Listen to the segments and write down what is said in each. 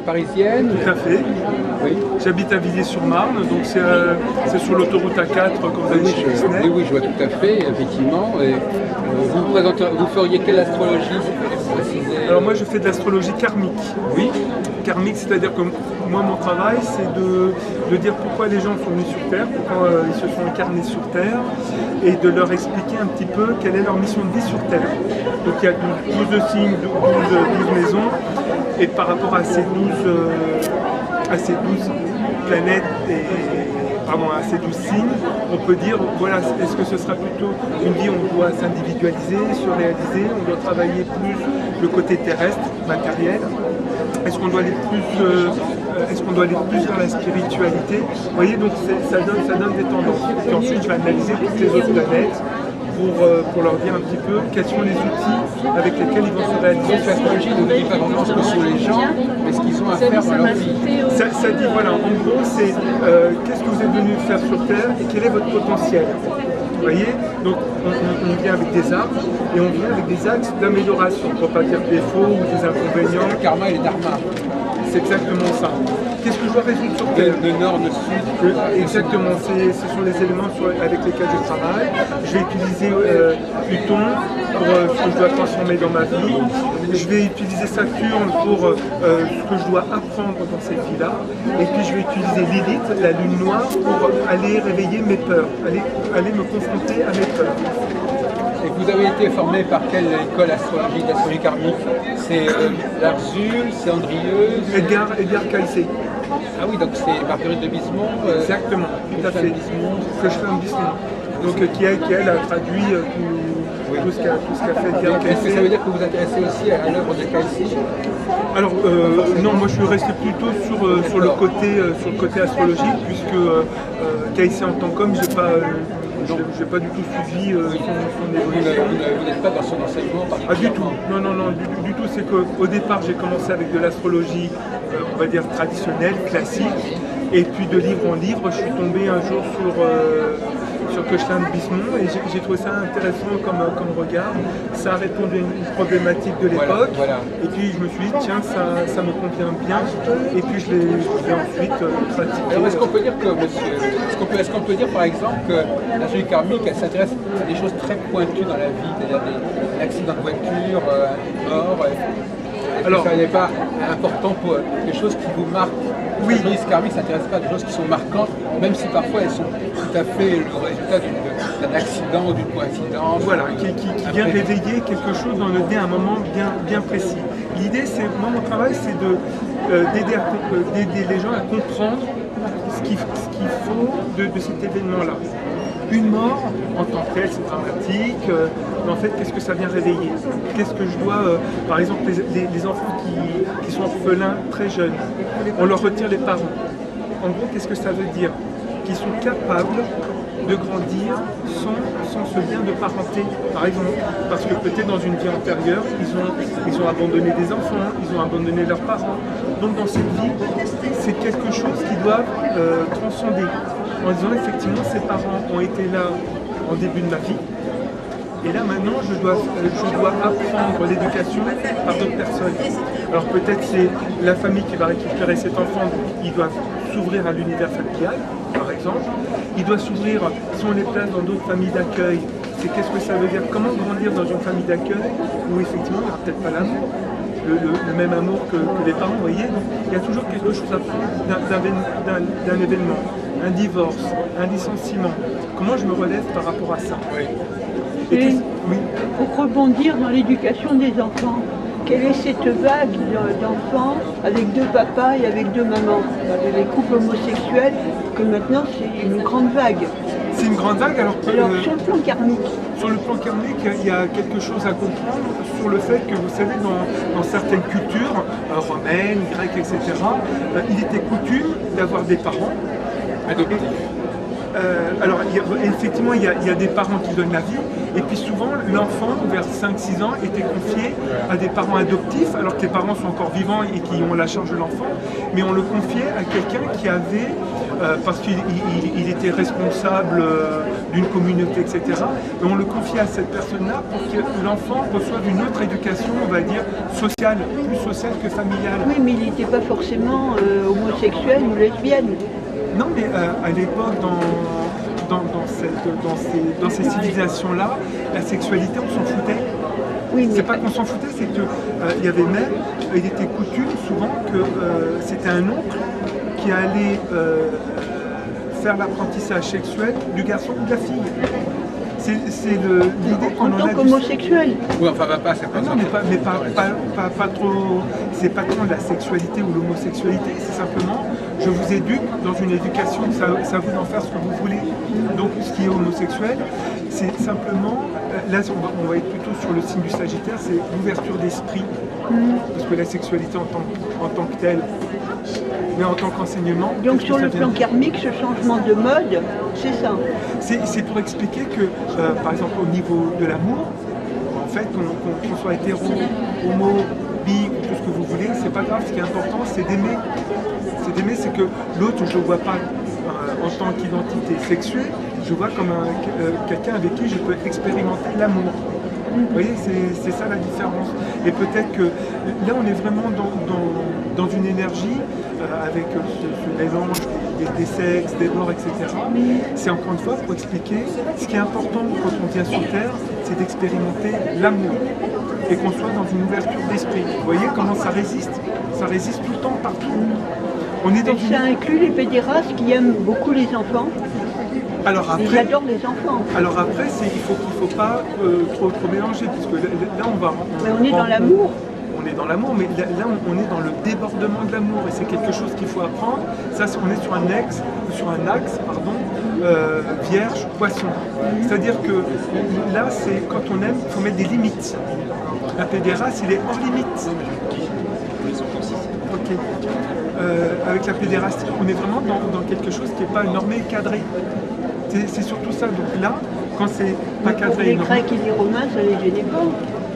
parisienne? Tout à fait. Oui. J'habite à Villiers-sur-Marne, donc c'est sur l'autoroute A4 quand vous allez chez Disney. Oui, oui, je vois tout à fait, effectivement. Et, vous feriez quelle astrologie, pour préciser? Alors moi je fais de l'astrologie karmique. Oui. Karmique, c'est-à-dire que moi mon travail c'est de dire pourquoi les gens sont venus sur Terre, pourquoi ils se sont incarnés sur Terre, et de leur expliquer un petit peu quelle est leur mission de vie sur Terre. Donc il y a 12 signes, 12 maisons, et par rapport à ces 12 planètes à ces 12 signes, on peut dire, voilà, est-ce que ce sera plutôt une vie où on doit s'individualiser, se réaliser, on doit travailler plus le côté terrestre, matériel, est-ce qu'on doit aller plus vers la spiritualité? Vous voyez, donc ça donne des tendances. Et ensuite, je vais analyser toutes les autres planètes pour leur dire un petit peu quels sont les outils avec lesquels ils vont se réaliser. Donc l'astrologie ne dit pas vraiment ce que sont les gens, mais ce qu'ils ont à faire dans leur vie. Ça dit, voilà, en gros, c'est qu'est-ce que vous êtes venu faire sur Terre et quel est votre potentiel. Vous voyez, donc on vient avec des arbres et on vient avec des axes d'amélioration, pour ne pas dire défauts ou des inconvénients. Le karma et le dharma. C'est exactement ça. Qu'est-ce que je dois résoudre sur Terre? Le nord, le sud. Exactement, ce sont les éléments avec lesquels je travaille. Je vais utiliser Pluton pour ce que je dois transformer dans ma vie. Je vais utiliser Saturne pour ce que je dois apprendre dans cette vie-là. Et puis je vais utiliser Lilith, la lune noire, pour aller réveiller mes peurs, aller me confronter à mes peurs. Et vous avez été formé par quelle école d'astrologie karmique? C'est Larzul, c'est Andrieux? Edgar Cayce. Ah oui, donc c'est Marguerite de Bismont. Exactement, tout à fait. Que je fais un Bismont. Donc qui elle a traduit tout ce qu'a fait Edgar Cayce. Est-ce que ça veut dire que vous vous intéressez aussi à l'œuvre de Cayce? Alors non, moi je suis resté plutôt sur le côté astrologique, puisque Cayce en tant qu'homme, j'ai pas du tout suivi son évolution. Vous n'êtes pas dans son enseignement particulier? Ah, du tout, non, du tout. C'est qu'au départ, j'ai commencé avec de l'astrologie, on va dire traditionnelle, classique. Et puis de livre en livre, je suis tombé un jour sur Koechlin de Bismont et j'ai trouvé ça intéressant comme regard. Ça a répondu à une problématique de l'époque. Voilà. Et puis je me suis dit, tiens, ça me convient bien. Et puis je l'ai ensuite pratiqué. Alors est-ce qu'on peut dire que, monsieur, est-ce qu'on peut dire par exemple que l'astrologie karmique, elle s'intéresse à des choses très pointues dans la vie, c'est-à-dire des accidents de voiture, mort? Alors, ça n'est pas important pour des choses qui vous marquent? Oui. L'astrologie karmique ne s'intéresse pas à des choses qui sont marquantes, même si parfois elles sont tout à fait le résultat d'un accident ou d'une coïncidence. Voilà, qui vient réveiller quelque chose dans notre vie à un moment bien précis. L'idée, moi mon travail, c'est d'aider les gens à comprendre ce qu'il faut de cet événement-là. Une mort, en tant que telle, c'est dramatique, mais en fait, qu'est-ce que ça vient réveiller? Qu'est-ce que je dois... par exemple, les enfants qui sont orphelins très jeunes, on leur retire les parents. En gros, qu'est-ce que ça veut dire? Qu'ils sont capables de grandir sans ce lien de parenté, par exemple. Parce que peut-être dans une vie antérieure, ils ont abandonné des enfants, ils ont abandonné leurs parents. Donc dans cette vie, c'est quelque chose qu'ils doivent transcender. En disant effectivement, ces parents ont été là en début de ma vie, et là maintenant je dois apprendre l'éducation par d'autres personnes. Alors peut-être c'est la famille qui va récupérer cet enfant, donc ils doivent s'ouvrir à l'univers familial, par exemple. Ils doivent s'ouvrir, si on les place dans d'autres familles d'accueil, c'est qu'est-ce que ça veut dire? Comment grandir dans une famille d'accueil où effectivement il n'y aura peut-être pas l'amour, le même amour que les parents, vous voyez. Donc il y a toujours quelque chose à prendre d'un événement. Un divorce, un licenciement. Comment je me relève par rapport à ça? Oui. Pour rebondir dans l'éducation des enfants, quelle est cette vague d'enfants avec deux papas et avec deux mamans? Les couples homosexuels, que maintenant c'est une grande vague. C'est une grande vague, alors sur le plan karmique. Sur le plan karmique, il y a quelque chose à comprendre sur le fait que, vous savez, dans certaines cultures, romaines, grecques, etc., il était coutume d'avoir des parents adoptifs. Alors effectivement, il y a des parents qui donnent la vie, et puis souvent l'enfant vers 5-6 ans était confié à des parents adoptifs, alors que les parents sont encore vivants et qui ont la charge de l'enfant, mais on le confiait à quelqu'un qui avait parce qu'il était responsable d'une communauté, etc. Et on le confie à cette personne-là pour que l'enfant reçoive une autre éducation, on va dire, sociale, plus sociale que familiale. Oui, mais il n'était pas forcément homosexuel ou lesbienne. Non, mais à l'époque, dans ces civilisations-là, la sexualité, on s'en foutait. Oui, mais c'est pas qu'on s'en foutait, c'est qu'il y avait même, il était coutume souvent que c'était un oncle qui allait faire l'apprentissage sexuel du garçon ou de la fille. C'est l'idée qu'on en tant qu'homosexuel. Oui, enfin, pas, c'est pas non, mais pas trop. C'est pas tant la sexualité ou l'homosexualité, c'est simplement je vous éduque dans une éducation, c'est à vous d'en faire ce que vous voulez. Donc ce qui est homosexuel, c'est simplement, là on va être plutôt sur le signe du Sagittaire, c'est l'ouverture d'esprit. Parce que la sexualité en tant que telle, mais en tant qu'enseignement. Donc sur le plan karmique, ce changement de mode, c'est ça. C'est pour expliquer que, par exemple, au niveau de l'amour, en fait, qu'on soit hétéro, homo, bi, ou tout ce que vous voulez, c'est pas grave. Ce qui est important, c'est d'aimer. C'est d'aimer, c'est que l'autre, je ne le vois pas en tant qu'identité sexuée, je vois comme quelqu'un avec qui je peux expérimenter l'amour. Vous voyez, c'est ça la différence. Et peut-être que là, on est vraiment dans une énergie avec ce mélange des sexes, des morts, etc. C'est encore une fois pour expliquer ce qui est important quand on vient sur Terre, c'est d'expérimenter l'amour et qu'on soit dans une ouverture d'esprit. Vous voyez comment ça résiste? Ça résiste tout le temps, partout. On est dans ça inclut les pédérastes qui aiment beaucoup les enfants. Alors après, ils adorent les enfants. Alors après, il faut pas trop mélanger, parce que là on va... Mais on est dans l'amour. On est dans l'amour, mais là on est dans le débordement de l'amour, et c'est quelque chose qu'il faut apprendre. Ça, on est sur un axe, vierge, poisson. C'est-à-dire que là, c'est quand on aime, il faut mettre des limites. Un pédéraste, il est hors limite. Ok. Avec la pédérastie, on est vraiment dans quelque chose qui n'est pas normé et cadré. C'est surtout ça. Donc là, quand c'est pas cadré... Les Grecs et les Romains, ça les gênait pas.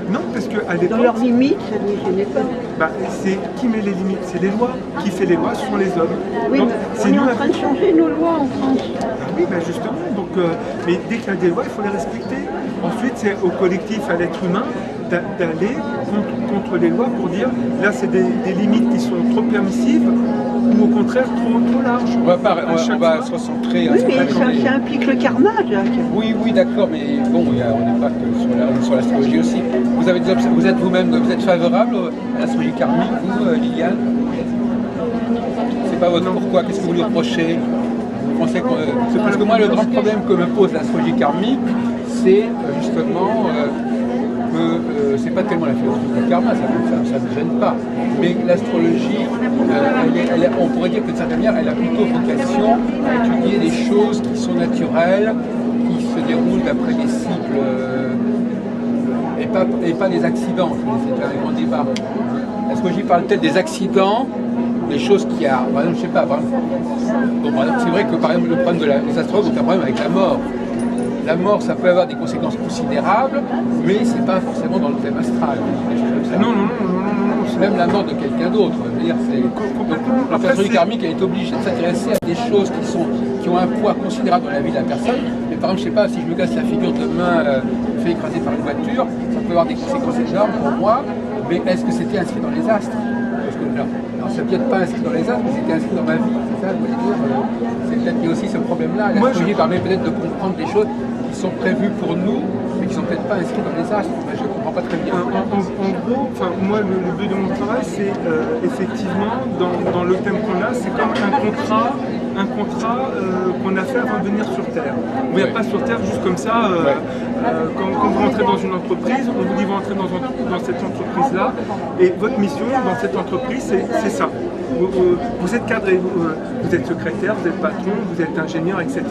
Non, parce qu'à l'époque... Dans leurs limites, ça ne les gênait pas. C'est qui met les limites? C'est les lois. Qui fait les lois sont les hommes. Oui, donc, on est en train de changer nos lois en France. Oui, justement. Donc, mais dès qu'il y a des lois, il faut les respecter. Ensuite, c'est au collectif, à l'être humain, d'aller contre les lois pour dire là c'est des limites qui sont trop permissives ou au contraire trop larges. On va se recentrer. Oui, mais ça implique le karma, Jacques. Oui, d'accord, mais bon, on n'est pas que sur l'astrologie aussi. Vous êtes vous-même, vous êtes favorable à l'astrologie karmique, vous, Liliane? C'est pas votre pourquoi? Qu'est-ce que vous lui reprochez? Vous pensez que parce que moi, le grand problème que me pose l'astrologie karmique, c'est justement que c'est pas tellement la philosophie du karma, ça ne gêne pas, mais l'astrologie, on pourrait dire que de certaine manière, elle a plutôt vocation à étudier des choses qui sont naturelles, qui se déroulent d'après des cycles, et pas des accidents. C'est un grand débat. L'astrologie parle peut-être des accidents, des choses qui arrivent. Par exemple, je sais pas, c'est vrai que par exemple, le problème des astrologues ont un problème avec la mort. La mort, ça peut avoir des conséquences considérables, mais c'est pas forcément dans le thème astral. Non. Même la mort de quelqu'un d'autre. L'astrologie karmique, elle est obligée de s'intéresser à des choses qui ont un poids considérable dans la vie de la personne. Mais par exemple, je sais pas, si je me casse la figure demain, je me fais écraser par une voiture, ça peut avoir des conséquences énormes pour moi. Mais est-ce que c'était inscrit dans les astres? Parce que alors, ça peut-être pas inscrit dans les astres, mais c'était inscrit dans ma vie. C'est ça, je voulais dire. C'est peut-être qu'il y a aussi ce problème-là. L'astrologie permet peut-être de comprendre des choses qui sont prévues pour nous, mais qui ne sont peut-être pas inscrites dans les astres. Je ne comprends pas très bien. En gros, moi, le but de mon travail, c'est effectivement, dans le thème qu'on a, c'est comme un contrat qu'on a fait avant de venir sur Terre. On ne vient pas sur Terre juste comme ça. Quand vous rentrez dans une entreprise, on vous dit vous rentrez dans cette entreprise-là, et votre mission dans cette entreprise, c'est ça. Vous êtes cadré, vous êtes secrétaire, vous êtes patron, vous êtes ingénieur, etc.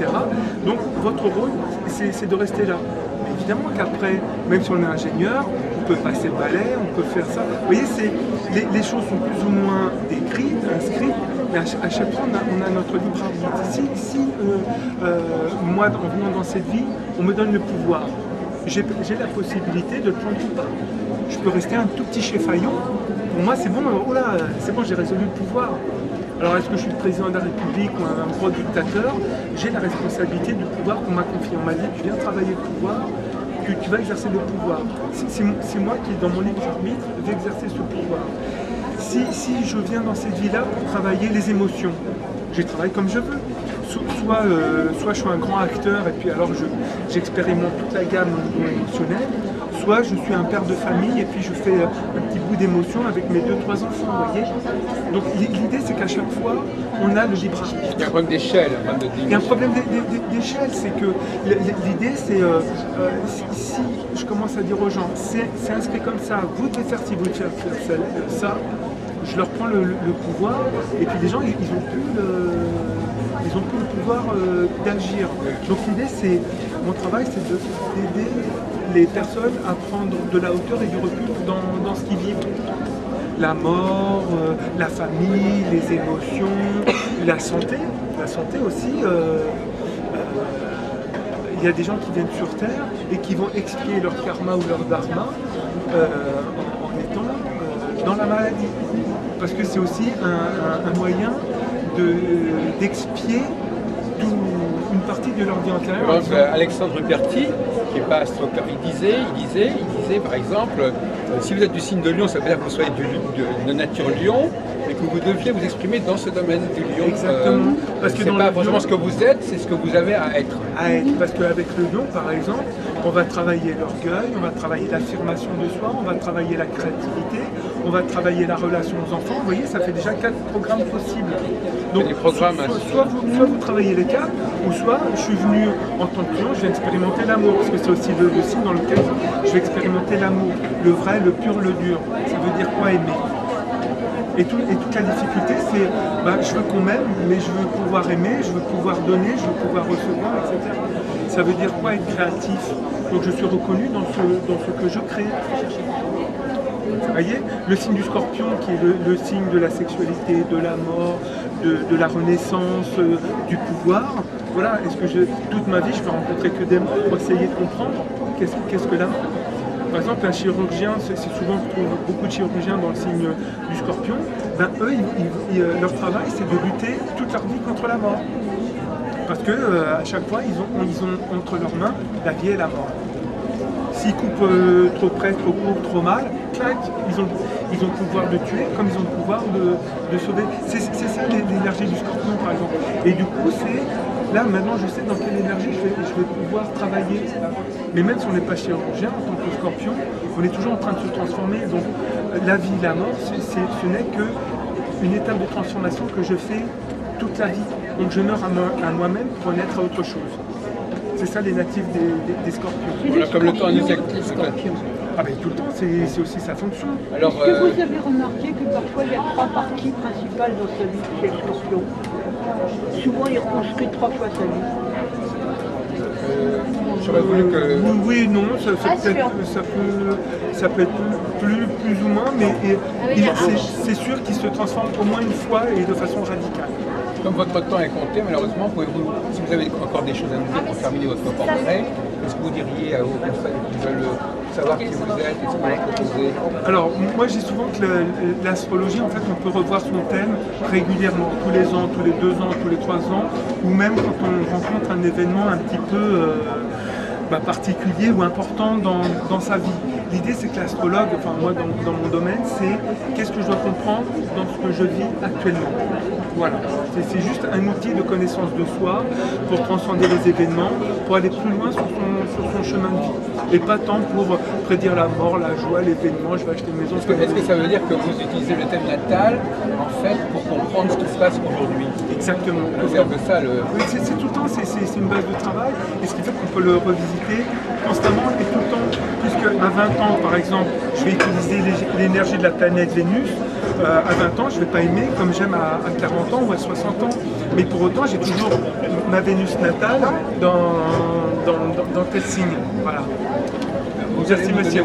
Donc votre rôle, c'est de rester là. Mais évidemment qu'après, même si on est ingénieur, on peut passer le balai, on peut faire ça. Vous voyez, les choses sont plus ou moins décrites, inscrites, mais à chaque fois, on a notre libre arbitre. Si moi, en venant dans cette vie, on me donne le pouvoir, j'ai la possibilité de prendre tout pas. Je peux rester un tout petit chéfaillon. Pour moi, c'est bon, oh là, c'est bon, j'ai résolu le pouvoir. Alors est-ce que je suis le président de la République ou un gros dictateur? J'ai la responsabilité du pouvoir qu'on m'a confié. On m'a dit, tu viens travailler le pouvoir, tu vas exercer le pouvoir. C'est moi qui, dans mon libre arbitre, vais exercer ce pouvoir. Si je viens dans cette vie-là pour travailler les émotions, je travaille comme je veux. Soit je suis un grand acteur et puis alors j'expérimente toute la gamme au niveau émotionnel, soit je suis un père de famille et puis je fais un petit bout d'émotion avec mes 2-3 enfants, vous voyez. Donc l'idée c'est qu'à chaque fois, on a le libre arbitre. Il y a un problème d'échelle. Il y a un problème d'échelle, c'est que l'idée c'est, si je commence à dire aux gens, c'est inscrit comme ça, vous devez faire ci, vous devez faire ça, je leur prends le pouvoir et puis les gens ils ont plus le pouvoir d'agir. Donc l'idée c'est, mon travail c'est d'aider les personnes à prendre de la hauteur et du recul dans ce qu'ils vivent. La mort, la famille, les émotions, la santé aussi. Il y a des gens qui viennent sur Terre et qui vont expier leur karma ou leur dharma en étant dans la maladie. Parce que c'est aussi un moyen d'expier une partie de leur vie antérieure. Alexandre Ruperti, qui n'est pas astrocar, il disait par exemple, si vous êtes du signe de Lion, ça veut dire que vous soyez de nature Lion, mais que vous deviez vous exprimer dans ce domaine du Lion. Exactement. Parce que c'est pas forcément ce que vous êtes, c'est ce que vous avez à être. Parce qu'avec le Lion, par exemple, on va travailler l'orgueil, on va travailler l'affirmation de soi, on va travailler la créativité, on va travailler la relation aux enfants. Vous voyez, ça fait déjà 4 programmes possibles. Donc, soit vous travaillez les 4, ou soit je suis venu en tant que Lion, je vais expérimenter l'amour, parce que c'est aussi le signe dans lequel je vais expérimenter l'amour, le vrai, le pur, le dur. Ça veut dire quoi aimer? Et toute la difficulté, c'est je veux qu'on m'aime, mais je veux pouvoir aimer, je veux pouvoir donner, je veux pouvoir recevoir, etc. Ça veut dire quoi être créatif? Donc je suis reconnu dans ce que je crée. Vous voyez, le signe du Scorpion, qui est le signe de la sexualité, de la mort, de la renaissance, du pouvoir. Voilà, toute ma vie, je vais rencontrer que des morts pour essayer de comprendre qu'est-ce que la mort. Par exemple, un chirurgien, c'est souvent, on trouve beaucoup de chirurgiens dans le signe du Scorpion, eux, leur travail, c'est de lutter toute leur vie contre la mort. Parce que à chaque fois, ils ont entre leurs mains la vie et la mort. S'ils coupent trop près, trop court, trop mal, clac, ils ont le pouvoir de tuer comme ils ont le pouvoir de sauver. C'est ça l'énergie du Scorpion, par exemple. Et du coup, là, maintenant, je sais dans quelle énergie je vais pouvoir travailler. Mais même si on n'est pas chirurgien, en tant que Scorpion, on est toujours en train de se transformer. Donc, la vie, la mort, ce n'est qu'une étape de transformation que je fais toute la vie. Donc, je meurs à moi-même pour naître à autre chose. C'est ça les natifs des Scorpions. Voilà, comme le temps nous est Scorpions. Ah ben tout le temps, c'est aussi sa fonction. Alors, est-ce que vous avez remarqué que parfois il y a 3 parties principales dans sa vie chez le Scorpion? Souvent il reconstruit 3 fois sa vie. J'aurais voulu que... Oui, non, ça peut être plus ou moins, mais c'est sûr qu'il se transforme au moins une fois et de façon radicale. Comme votre temps est compté, malheureusement, si vous avez encore des choses à nous dire pour terminer votre portrait, qu'est-ce que vous diriez aux personnes qui veulent savoir qui vous êtes et ce que vous proposez? Alors, moi je dis souvent que l'astrologie, en fait, on peut revoir son thème régulièrement, tous les ans, tous les 2 ans, tous les 3 ans, ou même quand on rencontre un événement un petit peu particulier ou important dans sa vie. L'idée, c'est que l'astrologue, enfin moi dans mon domaine, c'est qu'est-ce que je dois comprendre dans ce que je vis actuellement. Voilà, c'est juste un outil de connaissance de soi pour transcender les événements, pour aller plus loin sur son chemin de vie. Et pas tant pour prédire la mort, la joie, l'événement, je vais acheter une maison. Est-ce que ça veut dire que vous utilisez le thème natal, en fait, pour comprendre ce qui se passe aujourd'hui? Exactement. C'est un peu ça le... Oui, c'est tout le temps, c'est une base de travail, et ce qui fait qu'on peut le revisiter constamment et tout le temps. Puisque à 20 ans, par exemple, je vais utiliser l'énergie de la planète Vénus, à 20 ans, je ne vais pas aimer comme j'aime à 40 ans ou à 60 ans. Mais pour autant, j'ai toujours ma Vénus natale dans tel signe. Voilà. Merci, monsieur.